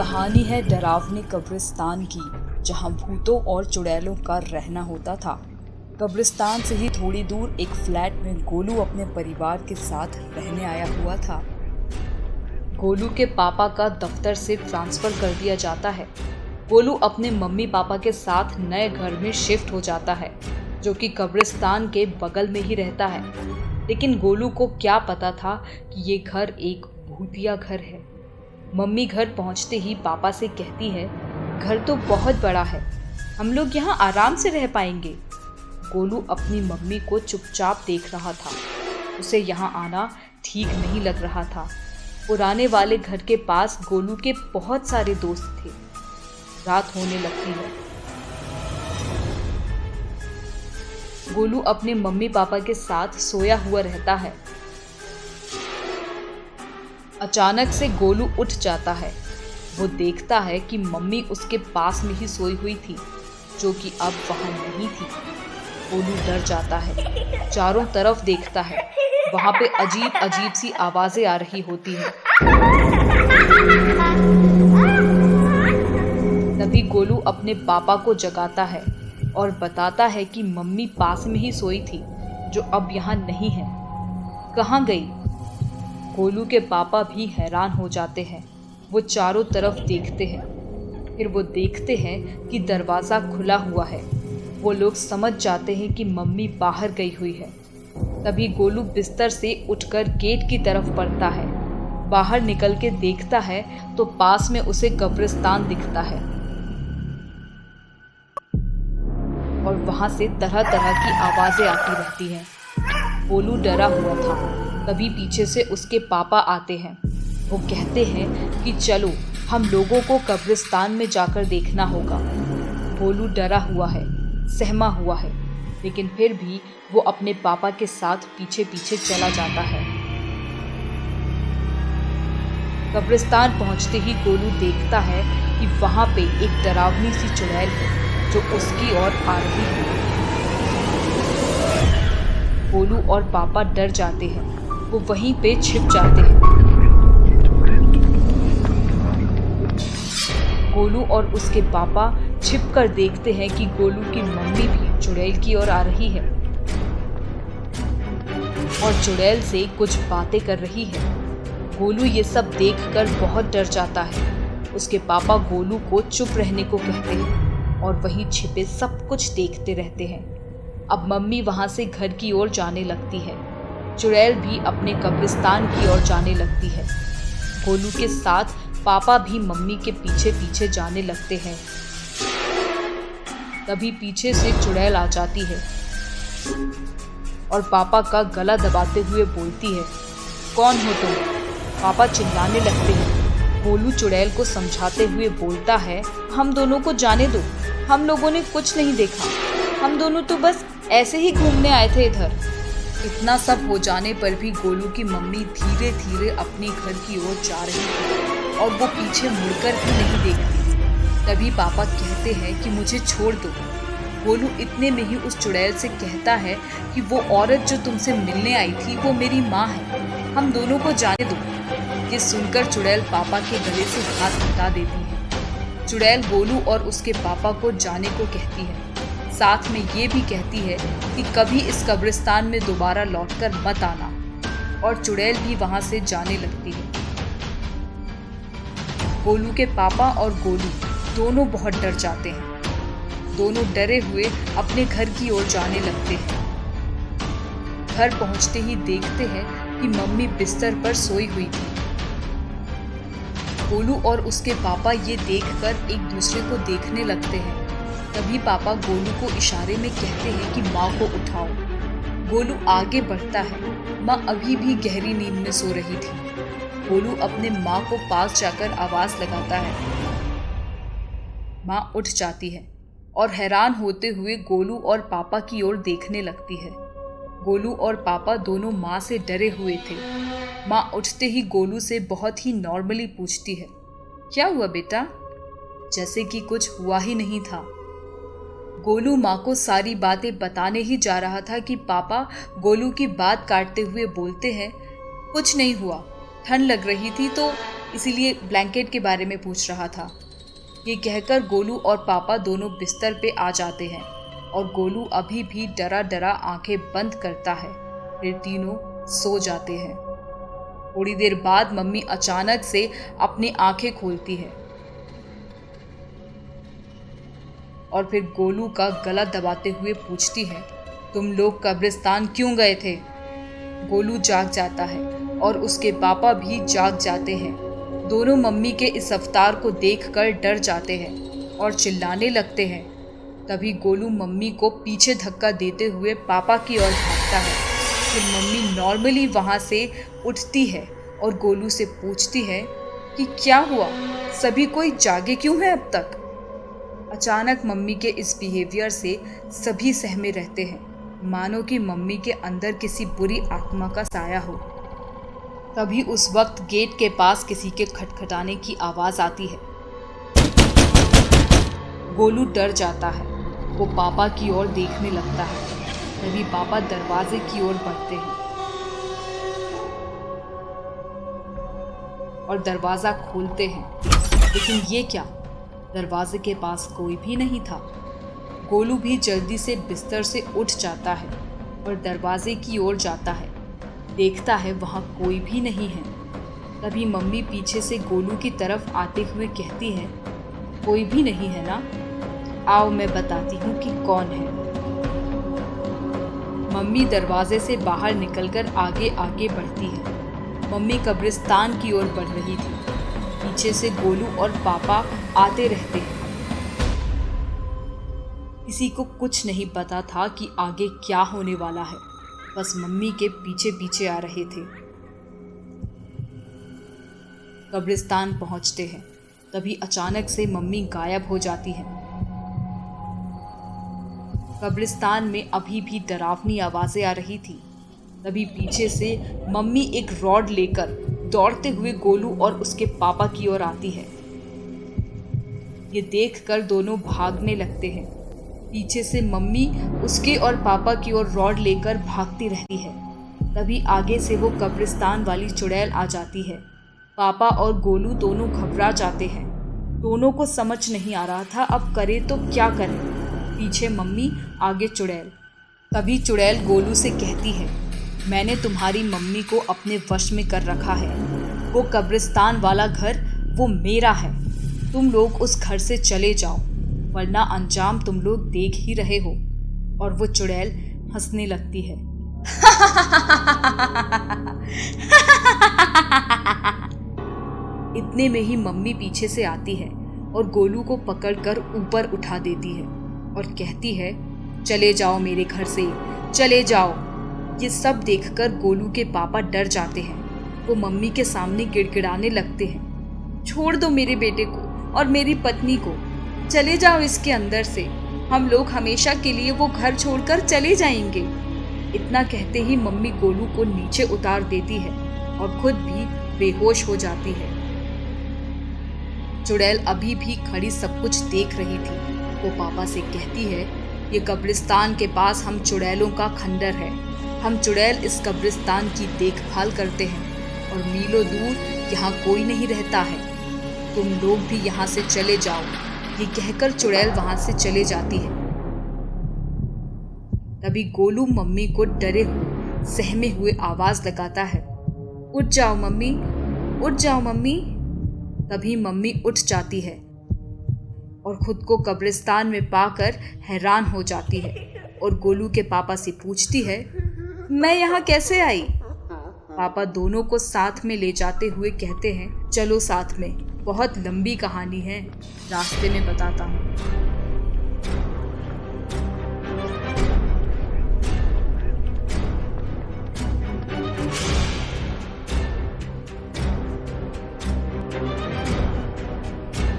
कहानी है डरावने कब्रिस्तान की, जहां भूतों और चुड़ैलों का रहना होता था। कब्रिस्तान से ही थोड़ी दूर एक फ्लैट में गोलू अपने परिवार के साथ रहने आया हुआ था। गोलू के पापा का दफ्तर से ट्रांसफर कर दिया जाता है। गोलू अपने मम्मी पापा के साथ नए घर में शिफ्ट हो जाता है, जो कि कब्रिस्तान के बगल में ही रहता है। लेकिन गोलू को क्या पता था कि ये घर एक भूतिया घर है। मम्मी घर पहुंचते ही पापा से कहती है, घर तो बहुत बड़ा है, हम लोग यहाँ आराम से रह पाएंगे। गोलू अपनी मम्मी को चुपचाप देख रहा था। उसे यहाँ आना ठीक नहीं लग रहा था। पुराने वाले घर के पास गोलू के बहुत सारे दोस्त थे। रात होने लगती है। गोलू अपने मम्मी पापा के साथ सोया हुआ रहता है। अचानक से गोलू उठ जाता है। वो देखता है कि मम्मी उसके पास में ही सोई हुई थी, जो कि अब वहां नहीं थी। गोलू डर जाता है, चारों तरफ देखता है। वहां पे अजीब अजीब सी आवाजें आ रही होती हैं। तभी गोलू अपने पापा को जगाता है और बताता है कि मम्मी पास में ही सोई थी, जो अब यहाँ नहीं है। कहाँ गई? गोलू के पापा भी हैरान हो जाते हैं। वो चारों तरफ देखते हैं। फिर वो देखते हैं कि दरवाज़ा खुला हुआ है। वो लोग समझ जाते हैं कि मम्मी बाहर गई हुई है। तभी गोलू बिस्तर से उठकर गेट की तरफ बढ़ता है। बाहर निकल के देखता है तो पास में उसे कब्रिस्तान दिखता है और वहाँ से तरह तरह की आवाज़ें आती रहती हैं। गोलू डरा हुआ था। तभी पीछे से उसके पापा आते हैं। वो कहते हैं कि चलो, हम लोगों को कब्रिस्तान में जाकर देखना होगा। गोलू डरा हुआ है, सहमा हुआ है, लेकिन फिर भी वो अपने पापा के साथ पीछे पीछे चला जाता है। कब्रिस्तान पहुंचते ही गोलू देखता है कि वहां पे एक डरावनी सी चुड़ैल है, जो उसकी ओर आ रही है। गोलू और पापा डर जाते हैं। वो वहीं पे छिप जाते हैं। गोलू और उसके पापा छिपकर देखते हैं कि गोलू की मम्मी भी चुड़ैल की ओर आ रही है और चुड़ैल से कुछ बातें कर रही है। गोलू ये सब देखकर बहुत डर जाता है। उसके पापा गोलू को चुप रहने को कहते हैं और वहीं छिपे सब कुछ देखते रहते हैं। अब मम्मी वहां से घर की ओर जाने लगती है। चुड़ैल भी अपने कब्रिस्तान की ओर जाने लगती है। गोलू के साथ पापा भी मम्मी के पीछे पीछे जाने लगते हैं। तभी पीछे से चुड़ैल आ जाती है और पापा का गला दबाते हुए बोलती है, कौन हो तुम? पापा चिल्लाने लगते हैं। गोलू चुड़ैल को समझाते हुए बोलता है, हम दोनों को जाने दो, हम लोगों ने कुछ नहीं देखा, हम दोनों तो बस ऐसे ही घूमने आए थे इधर। इतना सब हो जाने पर भी गोलू की मम्मी धीरे धीरे अपने घर की ओर जा रही थी और वो पीछे मुड़कर भी नहीं देखती। तभी पापा कहते हैं कि मुझे छोड़ दो। गोलू इतने में ही उस चुड़ैल से कहता है कि वो औरत जो तुमसे मिलने आई थी वो मेरी माँ है, हम दोनों को जाने दो। ये सुनकर चुड़ैल पापा के गले से हाथ हटा देती है। चुड़ैल गोलू और उसके पापा को जाने को कहती है। साथ में ये भी कहती है कि कभी इस कब्रिस्तान में दोबारा लौटकर मत आना, और चुड़ैल भी वहां से जाने लगती है। गोलू के पापा और गोलू दोनों बहुत डर जाते हैं। दोनों डरे हुए अपने घर की ओर जाने लगते हैं। घर पहुंचते ही देखते हैं कि मम्मी बिस्तर पर सोई हुई थी। गोलू और उसके पापा ये देखकर एक दूसरे को देखने लगते हैं। तभी पापा गोलू को इशारे में कहते हैं कि माँ को उठाओ। गोलू आगे बढ़ता है। माँ अभी भी गहरी नींद में सो रही थी। गोलू अपने माँ को पास जाकर आवाज लगाता है। माँ उठ जाती है और हैरान होते हुए गोलू और पापा की ओर देखने लगती है। गोलू और पापा दोनों माँ से डरे हुए थे। माँ उठते ही गोलू से बहुत ही नॉर्मली पूछती है, क्या हुआ बेटा? जैसे कि कुछ हुआ ही नहीं था। गोलू माँ को सारी बातें बताने ही जा रहा था कि पापा गोलू की बात काटते हुए बोलते हैं, कुछ नहीं हुआ, ठंड लग रही थी तो इसीलिए ब्लैंकेट के बारे में पूछ रहा था। ये कहकर गोलू और पापा दोनों बिस्तर पे आ जाते हैं और गोलू अभी भी डरा डरा आंखें बंद करता है। फिर तीनों सो जाते हैं। थोड़ी देर बाद मम्मी अचानक से अपनी आंखें खोलती है और फिर गोलू का गला दबाते हुए पूछती है, तुम लोग कब्रिस्तान क्यों गए थे? गोलू जाग जाता है और उसके पापा भी जाग जाते हैं। दोनों मम्मी के इस अवतार को देखकर डर जाते हैं और चिल्लाने लगते हैं। तभी गोलू मम्मी को पीछे धक्का देते हुए पापा की ओर भागता है। फिर मम्मी नॉर्मली वहाँ से उठती है और गोलू से पूछती है कि क्या हुआ, सभी कोई जागे क्यों है अब तक? अचानक मम्मी के इस बिहेवियर से सभी सहमे रहते हैं, मानो कि मम्मी के अंदर किसी बुरी आत्मा का साया हो। तभी उस वक्त गेट के पास किसी के खटखटाने की आवाज़ आती है। गोलू डर जाता है। वो पापा की ओर देखने लगता है। तभी पापा दरवाजे की ओर बढ़ते हैं और दरवाज़ा खोलते हैं। लेकिन ये क्या, दरवाजे के पास कोई भी नहीं था। गोलू भी जल्दी से बिस्तर से उठ जाता है और दरवाजे की ओर जाता है। देखता है वहाँ कोई भी नहीं है। तभी मम्मी पीछे से गोलू की तरफ आते हुए कहती है, कोई भी नहीं है ना? आओ मैं बताती हूँ कि कौन है। मम्मी दरवाजे से बाहर निकलकर आगे आगे बढ़ती है। मम्मी कब्रिस्तान की ओर बढ़ रही थी। पीछे से गोलू और पापा आते रहते हैं। किसी को कुछ नहीं पता था कि आगे क्या होने वाला है, बस मम्मी के पीछे पीछे आ रहे थे। कब्रिस्तान पहुंचते हैं। तभी अचानक से मम्मी गायब हो जाती है। कब्रिस्तान में अभी भी डरावनी आवाजें आ रही थी। तभी पीछे से मम्मी एक रॉड लेकर दौड़ते हुए गोलू और उसके पापा की ओर आती है। ये देखकर दोनों भागने लगते हैं। पीछे से मम्मी उसके और पापा की ओर रॉड लेकर भागती रहती है। तभी आगे से वो कब्रिस्तान वाली चुड़ैल आ जाती है। पापा और गोलू दोनों घबरा जाते हैं। दोनों को समझ नहीं आ रहा था अब करे तो क्या करें। पीछे मम्मी, आगे चुड़ैल। तभी चुड़ैल गोलू से कहती है, मैंने तुम्हारी मम्मी को अपने वश में कर रखा है। वो कब्रिस्तान वाला घर वो मेरा है। तुम लोग उस घर से चले जाओ, वरना अंजाम तुम लोग देख ही रहे हो। और वो चुड़ैल हंसने लगती है। इतने में ही मम्मी पीछे से आती है और गोलू को पकड़कर ऊपर उठा देती है और कहती है, चले जाओ मेरे घर से, चले जाओ। ये सब देखकर गोलू के पापा डर जाते हैं। वो मम्मी के सामने गिड़गिड़ाने लगते हैं, छोड़ दो मेरे बेटे को और मेरी पत्नी को, चले जाओ इसके अंदर से। हम लोग हमेशा के लिए वो घर छोड़कर चले जाएंगे। इतना कहते ही मम्मी गोलू को नीचे उतार देती है और खुद भी बेहोश हो जाती है। चुड़ैल अभी भी खड़ी सब कुछ देख रही थी। वो पापा से कहती है, ये कब्रिस्तान के पास हम चुड़ैलों का खंडर है। हम चुड़ैल इस कब्रिस्तान की देखभाल करते हैं और मीलों दूर यहाँ कोई नहीं रहता है। तुम लोग भी यहाँ से चले जाओ। ये कहकर चुड़ैल वहाँ से चले जाती है। तभी गोलू मम्मी को डरे हुए, सहमे हुए आवाज लगाता है, उठ जाओ मम्मी, उठ जाओ मम्मी। तभी मम्मी उठ जाती है और खुद को कब्रिस्तान में पाकर हैरान हो जाती है और गोलू के पापा से पूछती है, मैं यहाँ कैसे आई? पापा दोनों को साथ में ले जाते हुए कहते हैं, चलो साथ में, बहुत लंबी कहानी है, रास्ते में बताता हूँ।